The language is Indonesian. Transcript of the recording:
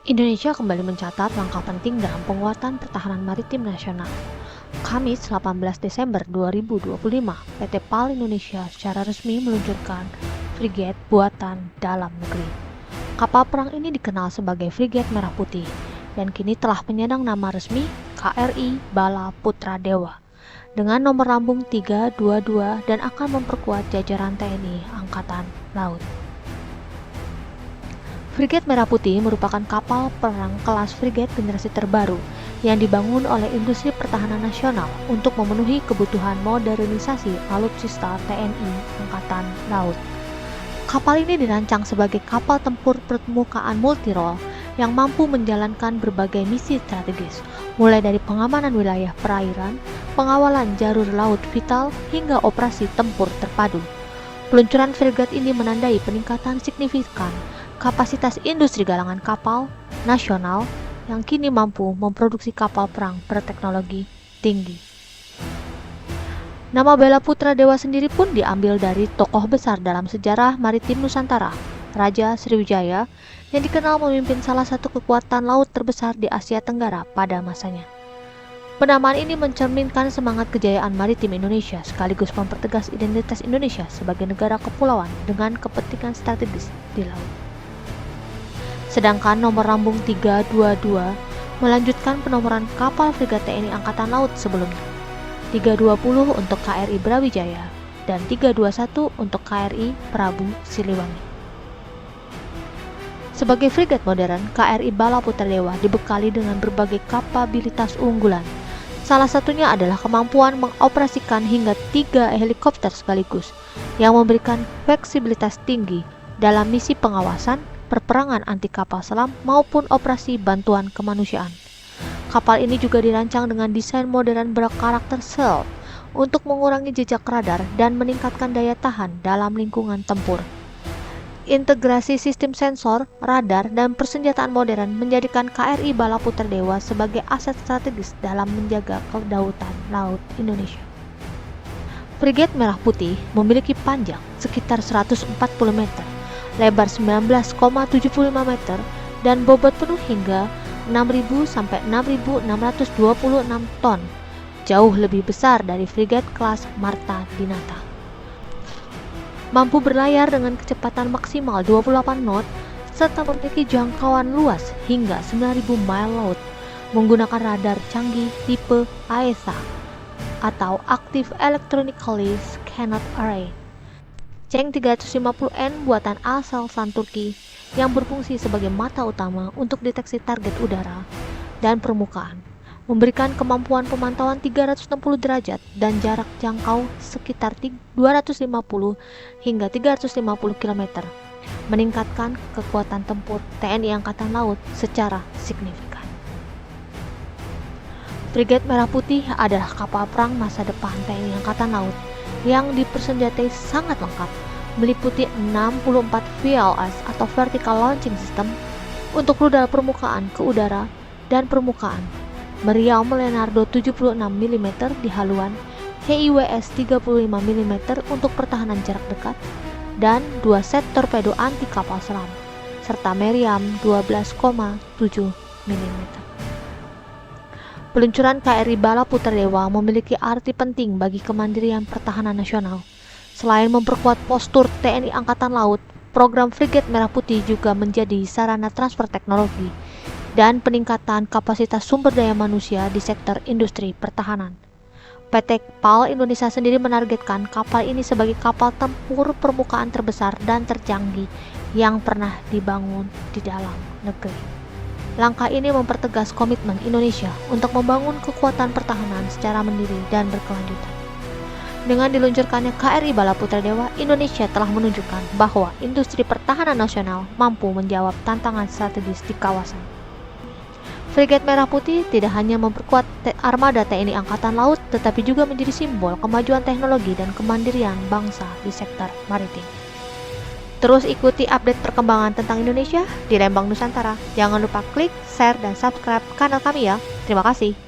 Indonesia kembali mencatat langkah penting dalam penguatan pertahanan maritim nasional. Kamis 18 Desember 2025, PT PAL Indonesia secara resmi meluncurkan frigate buatan dalam negeri. Kapal perang ini dikenal sebagai Frigate Merah Putih dan kini telah menyandang nama resmi KRI Bala Putra Dewa dengan nomor lambung 322 dan akan memperkuat jajaran TNI Angkatan Laut. Frigate Merah Putih merupakan kapal perang kelas frigate generasi terbaru yang dibangun oleh industri pertahanan nasional untuk memenuhi kebutuhan modernisasi alutsista TNI Angkatan Laut. Kapal ini dirancang sebagai kapal tempur permukaan multirole yang mampu menjalankan berbagai misi strategis, mulai dari pengamanan wilayah perairan, pengawalan jalur laut vital, hingga operasi tempur terpadu. Peluncuran frigate ini menandai peningkatan signifikan kapasitas industri galangan kapal nasional yang kini mampu memproduksi kapal perang berteknologi tinggi. Nama Bala Putra Dewa sendiri pun diambil dari tokoh besar dalam sejarah maritim Nusantara, Raja Sriwijaya, yang dikenal memimpin salah satu kekuatan laut terbesar di Asia Tenggara pada masanya. Penamaan ini mencerminkan semangat kejayaan maritim Indonesia sekaligus mempertegas identitas Indonesia sebagai negara kepulauan dengan kepentingan strategis di laut. Sedangkan nomor lambung 322 melanjutkan penomoran kapal frigat TNI Angkatan Laut sebelumnya. 320 untuk KRI Brawijaya dan 321 untuk KRI Prabu Siliwangi. Sebagai frigat modern, KRI Bala Putra Dewa dibekali dengan berbagai kapabilitas unggulan. Salah satunya adalah kemampuan mengoperasikan hingga 3 helikopter sekaligus yang memberikan fleksibilitas tinggi dalam misi pengawasan, perperangan anti kapal selam maupun operasi bantuan kemanusiaan. Kapal ini juga dirancang dengan desain modern berkarakter stealth untuk mengurangi jejak radar dan meningkatkan daya tahan dalam lingkungan tempur. Integrasi sistem sensor, radar, dan persenjataan modern menjadikan KRI Bala Putra Dewa sebagai aset strategis dalam menjaga kedaulatan laut Indonesia. Frigate Merah Putih memiliki panjang sekitar 140 meter, lebar 19,75 meter, dan bobot penuh hingga 6.000 sampai 6.626 ton, jauh lebih besar dari frigate kelas Marta Dinata. Mampu berlayar dengan kecepatan maksimal 28 knot serta memiliki jangkauan luas hingga 9.000 mile laut menggunakan radar canggih tipe AESA atau Active Electronically Scanned Array. Cheng 350N buatan Aselsan Turki yang berfungsi sebagai mata utama untuk deteksi target udara dan permukaan, memberikan kemampuan pemantauan 360 derajat dan jarak jangkau sekitar 250 hingga 350 km, meningkatkan kekuatan tempur TNI Angkatan Laut secara signifikan. Frigate Merah Putih adalah kapal perang masa depan TNI Angkatan Laut yang dipersenjatai sangat lengkap, meliputi 64 VLS atau Vertical Launching System untuk rudal permukaan ke udara dan permukaan, meriam Leonardo 76 mm di haluan, HIWS 35 mm untuk pertahanan jarak dekat, dan 2 set torpedo anti kapal selam, serta meriam 12,7 mm. Peluncuran KRI Bala Putra Dewa memiliki arti penting bagi kemandirian pertahanan nasional. Selain memperkuat postur TNI Angkatan Laut, program Frigate Merah Putih juga menjadi sarana transfer teknologi dan peningkatan kapasitas sumber daya manusia di sektor industri pertahanan. PT PAL Indonesia sendiri menargetkan kapal ini sebagai kapal tempur permukaan terbesar dan tercanggih yang pernah dibangun di dalam negeri. Langkah ini mempertegas komitmen Indonesia untuk membangun kekuatan pertahanan secara mandiri dan berkelanjutan. Dengan diluncurkannya KRI Bala Putra Dewa, Indonesia telah menunjukkan bahwa industri pertahanan nasional mampu menjawab tantangan strategis di kawasan. Frigate Merah Putih tidak hanya memperkuat armada TNI Angkatan Laut, tetapi juga menjadi simbol kemajuan teknologi dan kemandirian bangsa di sektor maritim. Terus ikuti update perkembangan tentang Indonesia di Lembang Nusantara. Jangan lupa klik, share, dan subscribe kanal kami ya. Terima kasih.